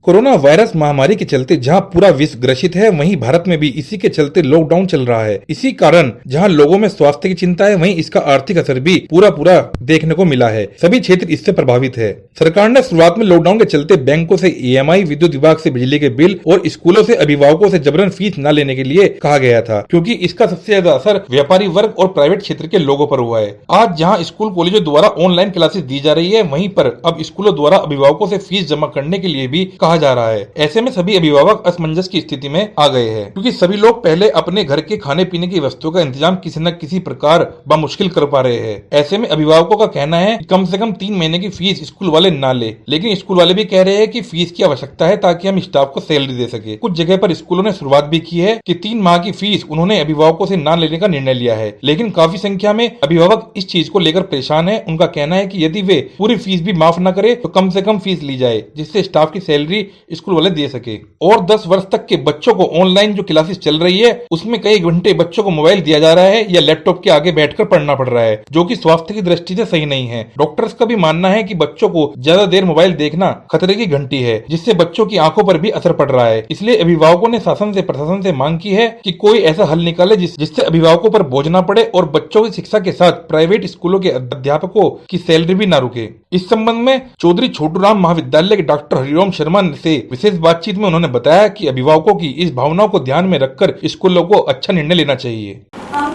Corona virus महामारी के चलते जहां पूरा विश्व ग्रसित है, वहीं भारत में भी इसी के चलते लॉकडाउन चल रहा है। इसी कारण जहां लोगों में स्वास्थ्य की चिंता है, वहीं इसका आर्थिक असर भी पूरा देखने को मिला है। सभी क्षेत्र इससे प्रभावित है। सरकार ने शुरुआत में लॉकडाउन के चलते बैंकों से EMI, विद्युत विभाग से बिजली के बिल और स्कूलों से अभिभावकों से जबरन फीस न लेने के लिए कहा गया था, क्योंकि इसका सबसे ज्यादा असर व्यापारी वर्ग और प्राइवेट क्षेत्र के लोगों पर हुआ है। आज जहाँ स्कूल कॉलेजों द्वारा ऑनलाइन क्लासेस दी जा रही है, वहीं पर अब स्कूलों द्वारा अभिभावकों से फीस जमा करने के लिए भी कहा जा रहा है। ऐसे में सभी अभिभावक असमंजस की स्थिति में आ गए हैं, क्योंकि सभी लोग पहले अपने घर के खाने पीने की वस्तुओं का इंतजाम किसी न किसी प्रकार मुश्किल कर पा रहे हैं। ऐसे में अभिभावकों का कहना है कि कम से कम 3 महीने की फीस स्कूल वाले ना ले, लेकिन स्कूल वाले भी कह रहे हैं कि फीस की आवश्यकता है ताकि हम स्टाफ को सैलरी दे सके। कुछ जगह पर स्कूलों ने शुरुआत भी की है कि 3 माह की फीस उन्होंने अभिभावकों से ना लेने का निर्णय लिया है, लेकिन काफी संख्या में अभिभावक इस चीज को लेकर परेशान है। उनका कहना है कि यदि वे पूरी फीस भी माफ न करे तो कम से कम फीस ली जाए, जिससे स्टाफ की सैलरी स्कूल वाले दे सके। और 10 वर्ष तक के बच्चों को ऑनलाइन जो क्लासेस चल रही है, उसमें कई घंटे बच्चों को मोबाइल दिया जा रहा है या लैपटॉप के आगे बैठकर पढ़ना पड़ रहा है, जो कि स्वास्थ्य की दृष्टि से सही नहीं है। डॉक्टर्स का भी मानना है कि बच्चों को ज्यादा देर मोबाइल देखना खतरे की घंटी है, जिससे बच्चों की आंखों पर भी असर पड़ रहा है। इसलिए अभिभावकों ने शासन से प्रशासन से मांग की है कि कोई ऐसा हल निकाले जिससे अभिभावकों पर बोझ न पड़े और बच्चों की शिक्षा के साथ प्राइवेट स्कूलों के अध्यापकों की सैलरी भी न रुके। इस संबंध में चौधरी छोटूराम महाविद्यालय के डॉक्टर हरिओम शर्मा से विशेष बातचीत में उन्होंने बताया कि अभिभावकों की इस भावनाओं को ध्यान में रखकर स्कूलों को अच्छा निर्णय लेना चाहिए। हम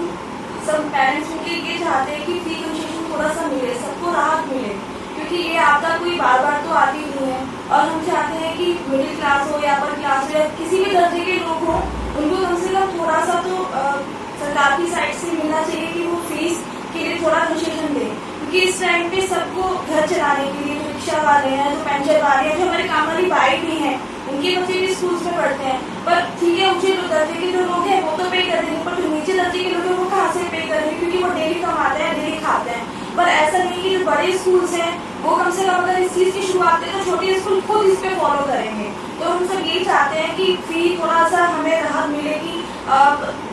सब पेरेंट्स ये चाहते हैं कि फी कंसेशन थोड़ा सा मिले, सबको राहत मिले, क्योंकि ये आपदा कोई बार तो आती नहीं है। और हम चाहते हैं कि मिडिल क्लास हो या अपर क्लास हो या किसी भी दर्जे के लोग हो, उनको कम से कम थोड़ा सा तो सरकार की साइड से मिलना चाहिए कि वो फीस के लिए थोड़ा कंसेशन दे, क्योंकि इस टाइम पे सबको घर चलाने के लिए जो रिक्शा वाले हैं, जो पेंशन वाले हैं, जो हमारे काम वाली बाई भी हैं, उनके बच्चे भी स्कूल में पढ़ते हैं। पर ठीक है, ऊंचे दर्जे के जो लोग हैं वो तो पे कर देंगे, पर जो नीचे दर्जे के लोग हैं वो कहाँ से पे करेंगे, क्योंकि वो डेली कमाते हैं, डेली खाते हैं। पर ऐसा नहीं कि जो बड़े स्कूल्स हैं वो कम से कम अगर इस चीज की शुरुआत करें तो छोटे स्कूल खुद इस पे फॉलो करेंगे। तो हम सब यही चाहते हैं कि फी थोड़ा सा हमें राहत मिले, कि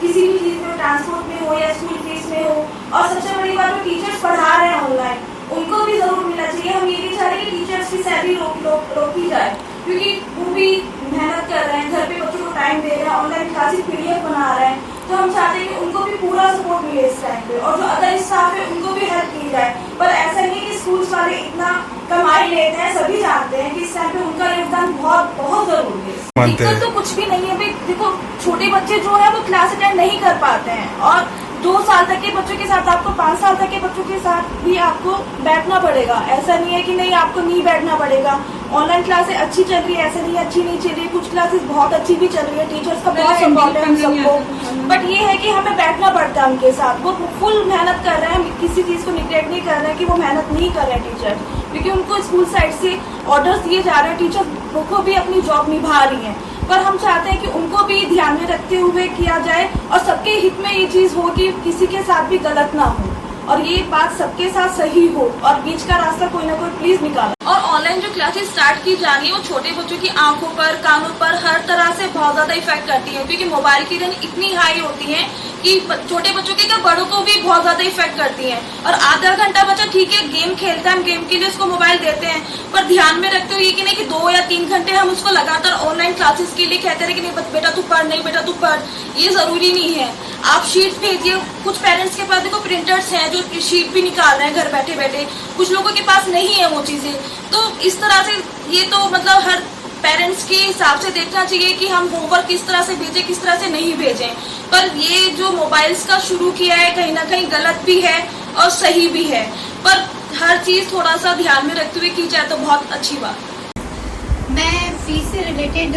किसी भी चीज में, ट्रांसपोर्ट में हो या स्कूल फीस में हो। और सबसे बड़ी बात, जो टीचर्स पढ़ा रहे हैं ऑनलाइन, उनको भी जरूर मिलना चाहिए। हम ये भी चाह रहे हैं कि टीचर्स की सैलरी रोकी जाए, क्योंकि वो भी मेहनत कर रहे हैं, घर पे बच्चों को टाइम दे रहे हैं, ऑनलाइन क्लासेस PDF बना रहे हैं। तो हम चाहते हैं कि उनको भी पूरा सपोर्ट मिले इस टाइम पे, और जो अदर स्टाफ है उनको भी हेल्प की जाए। पर ऐसा नहीं कि स्कूल्स वाले इतना कमाई लेते हैं, सभी जानते हैं कि इस टाइम पे उनका योगदान बहुत जरूरी है। दिक्कत तो कुछ भी नहीं है भाई, देखो छोटे बच्चे जो है वो क्लास अटेंड नहीं कर पाते हैं, और 2 साल तक के बच्चों के साथ आपको 5 साल तक के बच्चों के साथ भी आपको बैठना पड़ेगा। ऐसा नहीं है कि नहीं आपको नहीं बैठना पड़ेगा। ऑनलाइन क्लासेस अच्छी चल रही है, ऐसा नहीं अच्छी नहीं चल रही है, कुछ क्लासेस बहुत अच्छी भी चल रही है, टीचर्स का बहुत सपोर्ट है हम सबको। बट ये है कि हमें बैठना पड़ता है उनके साथ। वो फुल मेहनत कर रहे हैं, किसी चीज को निग्लेक्ट नहीं कर रहे हैं कि वो मेहनत नहीं कर रहे हैं टीचर, क्योंकि उनको स्कूल साइड से ऑर्डर्स दिए जा रहे हैं। टीचर को भी अपनी जॉब निभा रही है, पर हम चाहते हैं कि उनको भी ध्यान में रखते हुए किया जाए और सबके हित में ये चीज हो कि किसी के साथ भी गलत ना हो और ये बात सबके साथ सही हो, और बीच का रास्ता कोई ना कोई प्लीज निकाले। और ऑनलाइन जो क्लासेस स्टार्ट की जा रही है वो छोटे बच्चों की आंखों पर, कानों पर, हर तरह से बहुत ज्यादा इफेक्ट करती है, क्योंकि मोबाइल की रेंज इतनी हाई होती है कि छोटे बच्चों के क्या बड़ों को भी बहुत ज्यादा इफेक्ट करती है। और आधा घंटा बच्चा ठीक है गेम खेलता है, हम गेम के लिए उसको मोबाइल देते हैं, पर ध्यान में रखते हुए कि नहीं कि 2 या 3 घंटे हम उसको लगातार ऑनलाइन क्लासेस के लिए कहते रहे कि नहीं बेटा तू पढ़, नहीं बेटा तू पढ़, ये जरूरी नहीं है। आप शीट भेजिए। कुछ पेरेंट्स के पास देखो प्रिंटर्स हैं जो शीट भी निकाल रहे हैं घर बैठे बैठे, कुछ लोगों के पास नहीं है वो चीजें। तो इस तरह से ये तो मतलब हर पेरेंट्स के हिसाब से देखना चाहिए कि हम होमवर्क किस तरह से भेजें, किस तरह से नहीं भेजें। पर ये जो मोबाइल्स का शुरू किया है कहीं ना कहीं गलत भी है और सही भी है, पर हर चीज थोड़ा सा ध्यान में रखते हुए की जाए तो बहुत अच्छी बात। मैं फीस से रिलेटेड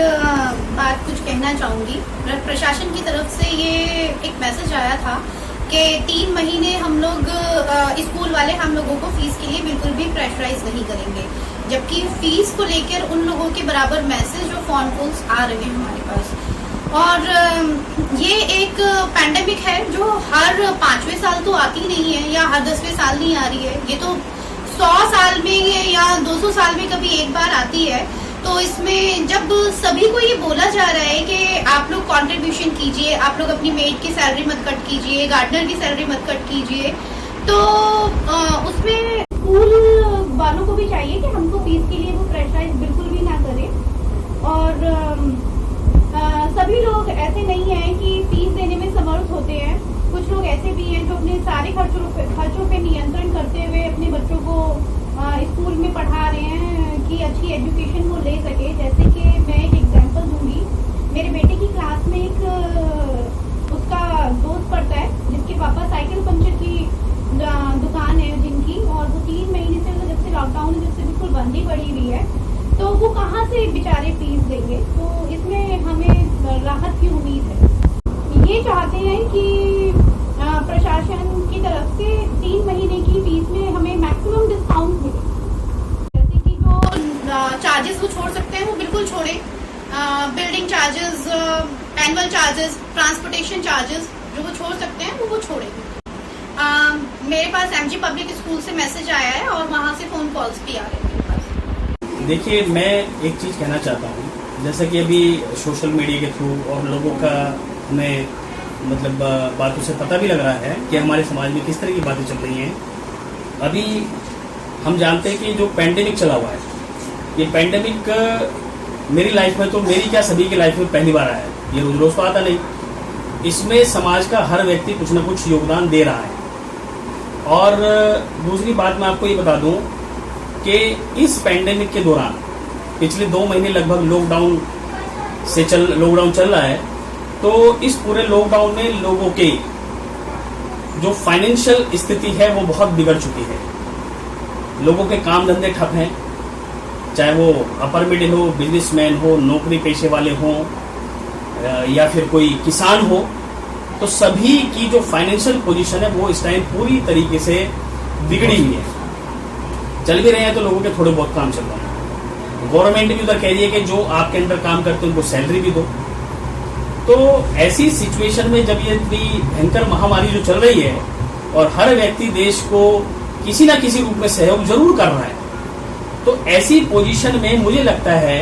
बात कुछ कहना चाहूँगी। प्रशासन की तरफ से ये एक मैसेज आया था कि 3 महीने हम लोग स्कूल वाले हम लोगों को फीस के लिए बिल्कुल भी प्रेशराइज नहीं करेंगे, जबकि फीस को लेकर उन लोगों के बराबर मैसेज और फोन कॉल्स आ रहे हैं हमारे पास। और ये एक पैंडेमिक है जो हर 5वें साल तो आती नहीं है या हर 10वें साल नहीं आ रही है, ये तो 100 साल में या 200 साल में कभी एक बार आती है। तो इसमें जब सभी को ये बोला जा रहा है कि आप लोग कंट्रीब्यूशन कीजिए, आप लोग अपनी मेड की सैलरी मत कट कीजिए, गार्डनर की सैलरी मत कट कीजिए, तो उसमें स्कूल वालों को भी चाहिए कि हमको फीस के लिए वो प्रेशराइज बिल्कुल भी ना करें। और सभी लोग ऐसे नहीं हैं कि फीस देने में समर्थ होते हैं। कुछ लोग ऐसे भी हैं जो अपने सारे खर्चों पे नियंत्रण करते हुए अपने बच्चों को स्कूल में पढ़ा रहे हैं कि अच्छी एजुकेशन वो ले सके। जैसे कि मैं एक एग्जांपल दूंगी, मेरे बेटे की क्लास में एक उसका दोस्त पढ़ता है जिसके पापा साइकिल पंचर की दुकान है जिनकी, और वो 3 महीने से जब से लॉकडाउन जब से बिल्कुल बंदी पड़ी हुई है, तो वो कहाँ से बेचारे फीस देंगे। तो इसमें हमें राहत की उम्मीद है। ये चाहते हैं कि प्रशासन की तरफ से 3 महीने की फीस में हमें मैक्सिमम डिस्काउंट मिले। जैसे कि जो चार्जेस वो छोड़ सकते हैं वो बिल्कुल छोड़े। Building charges, annual charges, transportation charges जो वो छोड़ सकते हैं वो छोड़े। मेरे पास एमजी पब्लिक स्कूल से मैसेज आया है और वहाँ से फ़ोन कॉल्स भी आ रहे हैं मेरे पास। देखिए, मैं एक चीज़ कहना चाहता हूँ, जैसा कि अभी सोशल मीडिया के थ्रू और लोगों का हमें मतलब बातों से पता भी लग रहा है कि हमारे समाज में किस तरह की बातें चल रही हैं। अभी हम जानते हैं कि जो पैंडेमिक चला हुआ है, ये पैंडेमिक मेरी लाइफ में तो मेरी क्या सभी की लाइफ में पहली बार आया है। ये रोज रोज तो आता नहीं। इसमें समाज का हर व्यक्ति कुछ ना कुछ योगदान दे रहा है। और दूसरी बात मैं आपको ये बता दूं कि इस पैंडेमिक के दौरान पिछले 2 महीने लगभग लॉकडाउन चल रहा है, तो इस पूरे लॉकडाउन में लोगों के जो फाइनेंशियल स्थिति है वो बहुत बिगड़ चुकी है। लोगों के काम धंधे ठप हैं, चाहे वो अपर मिडिल हो, बिजनेसमैन हो, नौकरी पेशे वाले हों या फिर कोई किसान हो, तो सभी की जो फाइनेंशियल पोजीशन है वो इस टाइम पूरी तरीके से बिगड़ी हुई है। चल भी रहे हैं तो लोगों के थोड़े बहुत काम चल रहे हैं। गवर्नमेंट भी उधर कह रही है कि जो आपके अंडर काम करते हैं उनको सैलरी भी दो। तो ऐसी सिचुएशन में जब ये इतनी भयंकर महामारी जो चल रही है और हर व्यक्ति देश को किसी ना किसी रूप में सहयोग जरूर कर रहा है, तो ऐसी पोजीशन में मुझे लगता है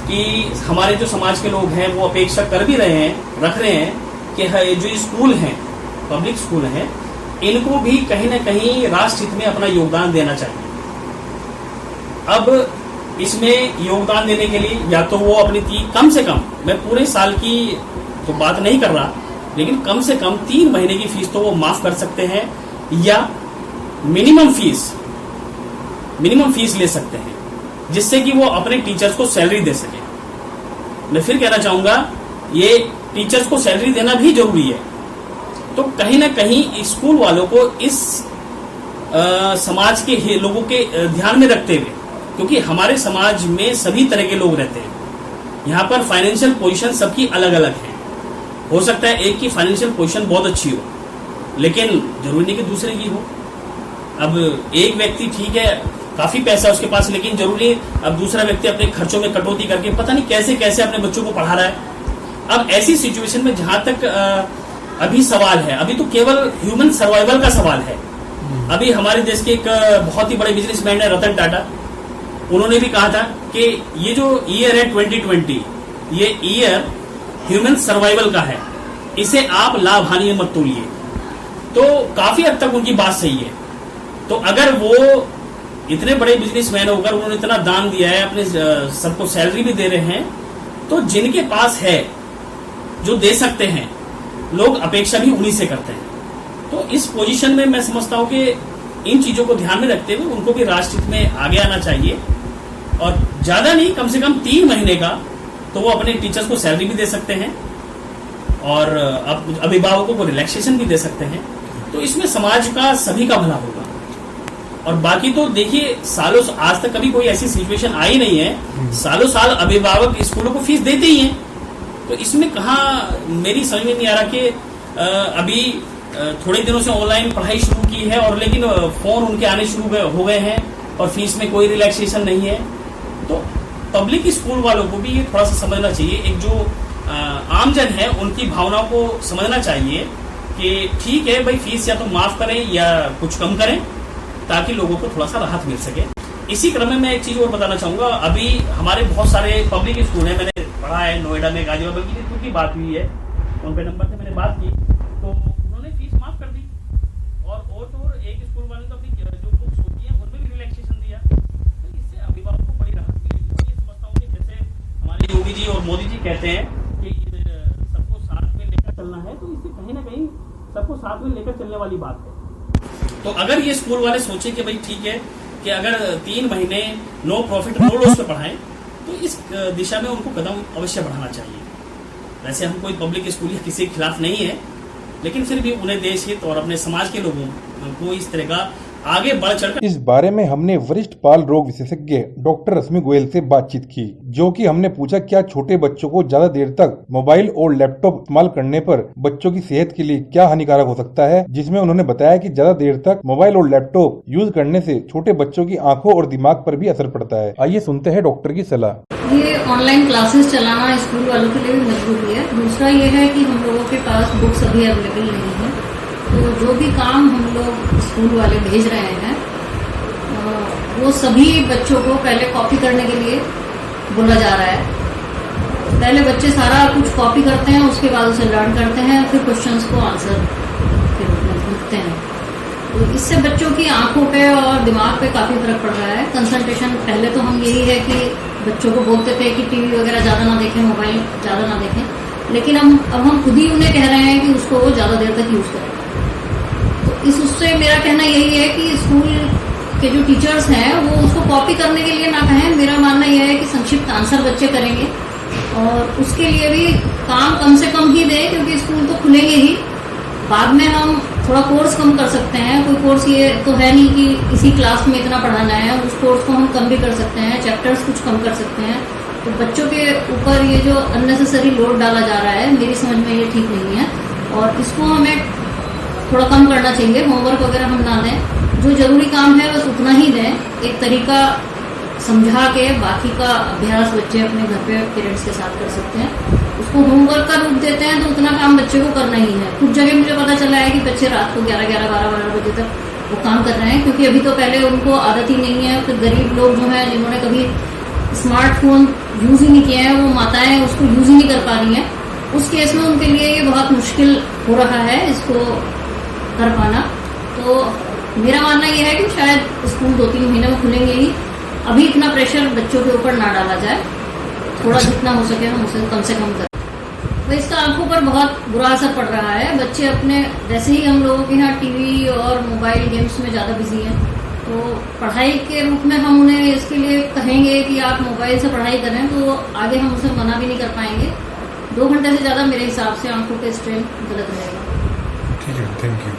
कि हमारे जो समाज के लोग हैं वो अपेक्षा कर भी रहे हैं, रख रहे हैं कि जो स्कूल हैं, पब्लिक स्कूल हैं, इनको भी कहीं ना कहीं राष्ट्र हित में अपना योगदान देना चाहिए। अब इसमें योगदान देने के लिए या तो वो अपनी कम से कम, मैं पूरे साल की तो बात नहीं कर रहा, लेकिन कम से कम 3 महीने की फीस तो वो माफ कर सकते हैं या मिनिमम फीस ले सकते हैं, जिससे कि वो अपने टीचर्स को सैलरी दे सके। मैं फिर कहना चाहूंगा, ये टीचर्स को सैलरी देना भी जरूरी है। तो कहीं ना कहीं स्कूल वालों को इस समाज के लोगों के ध्यान में रखते हुए, क्योंकि हमारे समाज में सभी तरह के लोग रहते हैं, यहाँ पर फाइनेंशियल पोजीशन सबकी अलग अलग है। हो सकता है एक की फाइनेंशियल पोजीशन बहुत अच्छी हो, लेकिन जरूरी नहीं कि दूसरे की हो। अब एक व्यक्ति ठीक है, काफी पैसा है उसके पास, लेकिन जरूरी अब दूसरा व्यक्ति अपने खर्चों में कटौती करके पता नहीं कैसे कैसे अपने बच्चों को पढ़ा रहा है। अब ऐसी सिचुएशन में जहां तक अभी सवाल है, अभी तो केवल ह्यूमन सर्वाइवल का सवाल है। अभी हमारे देश के एक बहुत ही बड़े बिजनेसमैन है रतन टाटा, उन्होंने भी कहा था कि ये जो ईयर है 2020, ये ईयर ह्यूमन सर्वाइवल का है, इसे आप लाभ हानि में मत तोलिए। तो काफी हद तक उनकी बात सही है। तो अगर वो इतने बड़े बिजनेसमैन होकर उन्होंने इतना दान दिया है, अपने सबको सैलरी भी दे रहे हैं, तो जिनके पास है, जो दे सकते हैं, लोग अपेक्षा भी उन्हीं से करते हैं। तो इस पोजीशन में मैं समझता हूं कि इन चीजों को ध्यान में रखते हुए उनको भी राष्ट्र हित में आगे आना चाहिए, और ज्यादा नहीं, कम से कम 3 महीने का तो वो अपने टीचर्स को सैलरी भी दे सकते हैं और अभिभावकों को रिलैक्सेशन भी दे सकते हैं। तो इसमें समाज का सभी का भला होगा। और बाकी तो देखिए, सालों आज तक कभी कोई ऐसी सिचुएशन आई नहीं है, सालों साल अभिभावक स्कूलों को फीस देते ही हैं। तो इसमें कहाँ मेरी समझ में नहीं आ रहा कि अभी थोड़े दिनों से ऑनलाइन पढ़ाई शुरू की है और लेकिन फोन उनके आने शुरू हो गए हैं और फीस में कोई रिलैक्सेशन नहीं है। तो पब्लिक स्कूल वालों को भी ये थोड़ा सा समझना चाहिए, एक जो आमजन है उनकी भावनाओं को समझना चाहिए कि ठीक है भाई, फीस या तो माफ करें या कुछ कम करें, ताकि लोगों को थोड़ा सा राहत मिल सके। इसी क्रम में मैं एक चीज और बताना चाहूंगा, अभी हमारे बहुत सारे पब्लिक स्कूल हैं, मैंने पढ़ा है नोएडा में, गाजियाबाद में, उनकी बात हुई है, उनके नंबर से मैंने बात की तो उन्होंने फीस माफ कर दी। और तो एक स्कूल वाले तो अपनी जो बुक्स होती है उनमें भी रिलैक्सेशन दिया। तो इससे अभिभावकों को बड़ी राहत मिलेगी। ये समझता हूँ कि जैसे हमारे कहते हैं कि सबको साथ में लेकर चलना है, तो इससे कहीं ना कहीं सबको साथ में लेकर चलने वाली बात है। तो अगर ये स्कूल वाले सोचे कि भाई ठीक है कि अगर 3 महीने नो प्रॉफिट नो लॉस पे पढ़ाएं, तो इस दिशा में उनको कदम अवश्य बढ़ाना चाहिए। वैसे हम कोई पब्लिक स्कूल या किसी के खिलाफ नहीं है, लेकिन फिर भी उन्हें देश हित और अपने समाज के लोगों को इस तरह का आगे बढ़ चढ़कर। इस बारे में हमने वरिष्ठ बाल रोग विशेषज्ञ डॉक्टर रश्मि गोयल से बातचीत की, जो कि हमने पूछा क्या छोटे बच्चों को ज्यादा देर तक मोबाइल और लैपटॉप इस्तेमाल करने पर बच्चों की सेहत के लिए क्या हानिकारक हो सकता है, जिसमें उन्होंने बताया कि ज्यादा देर तक मोबाइल और लैपटॉप यूज करने से छोटे बच्चों की आंखों और दिमाग पर भी असर पड़ता है। आइए सुनते हैं डॉक्टर की सलाह। ये ऑनलाइन क्लासेस चलाना स्कूल वालों के लिए भी मजबूरी है। दूसरा ये है कि हम लोगों के पास बुक्स अभी अवेलेबल नहीं है, तो जो भी काम हम लोग स्कूल वाले भेज रहे हैं वो सभी बच्चों को पहले कॉपी करने के लिए बोला जा रहा है। पहले बच्चे सारा कुछ कॉपी करते हैं, उसके बाद उसे लर्न करते हैं, फिर क्वेश्चंस को आंसर फिर लिखते हैं। तो इससे बच्चों की आंखों पे और दिमाग पे काफी फर्क पड़ रहा है। कंसंट्रेशन पहले तो हम यही है कि बच्चों को बोलते थे कि टीवी वगैरह ज्यादा ना देखें, मोबाइल ज्यादा ना देखें, लेकिन अब हम खुद ही उन्हें कह रहे हैं कि उसको वो ज्यादा देर तक यूज करें। तो इस उससे मेरा कहना यही है कि स्कूल के जो टीचर्स हैं वो उसको कॉपी करने के लिए ना कहें। मेरा मानना यह है कि संक्षिप्त आंसर बच्चे करेंगे और उसके लिए भी काम कम से कम ही दें, क्योंकि स्कूल तो खुलेंगे ही। बाद में हम थोड़ा कोर्स कम कर सकते हैं। कोई कोर्स ये तो है नहीं कि इसी क्लास में इतना पढ़ाना है, उस कोर्स को हम कम भी कर सकते हैं, चैप्टर्स कुछ कम कर सकते हैं। तो बच्चों के ऊपर ये जो अननेसेसरी लोड डाला जा रहा है, मेरी समझ में ये ठीक नहीं है और इसको हमें थोड़ा कम करना चाहिए। होमवर्क वगैरह हम ना दें, जो जरूरी काम है बस उतना ही दें। एक तरीका समझा के बाकी का अभ्यास बच्चे अपने घर पे पेरेंट्स के साथ कर सकते हैं। उसको होमवर्क का रूप देते हैं तो उतना काम बच्चे को करना ही है। कुछ जगह मुझे पता चला है कि बच्चे रात को 11-12 बजे तक वो काम कर रहे हैं, क्योंकि अभी तो पहले उनको आदत ही नहीं है। फिर गरीब लोग जो हैं जिन्होंने कभी स्मार्टफोन यूज ही नहीं किया है, वो माताएं उसको यूज ही नहीं कर पा रही हैं, उस केस में उनके लिए ये बहुत मुश्किल हो रहा है इसको कर पाना। तो मेरा मानना यह है कि शायद स्कूल 2-3 महीने में खुलेंगे ही, अभी इतना प्रेशर बच्चों के ऊपर ना डाला जाए, थोड़ा जितना हो सके हम उसे कम से कम करें। तो इसका आंखों पर बहुत बुरा असर पड़ रहा है। बच्चे अपने वैसे ही हम लोगों के यहाँ टीवी और मोबाइल गेम्स में ज़्यादा बिजी हैं, तो पढ़ाई के रूप में हम उन्हें इसके लिए कहेंगे कि आप मोबाइल से पढ़ाई करें तो आगे हम उसे मना भी नहीं कर पाएंगे। 2 घंटे से ज़्यादा मेरे हिसाब से आंखों पे स्ट्रेन गलत रहेगा। ठीक है, थैंक यू।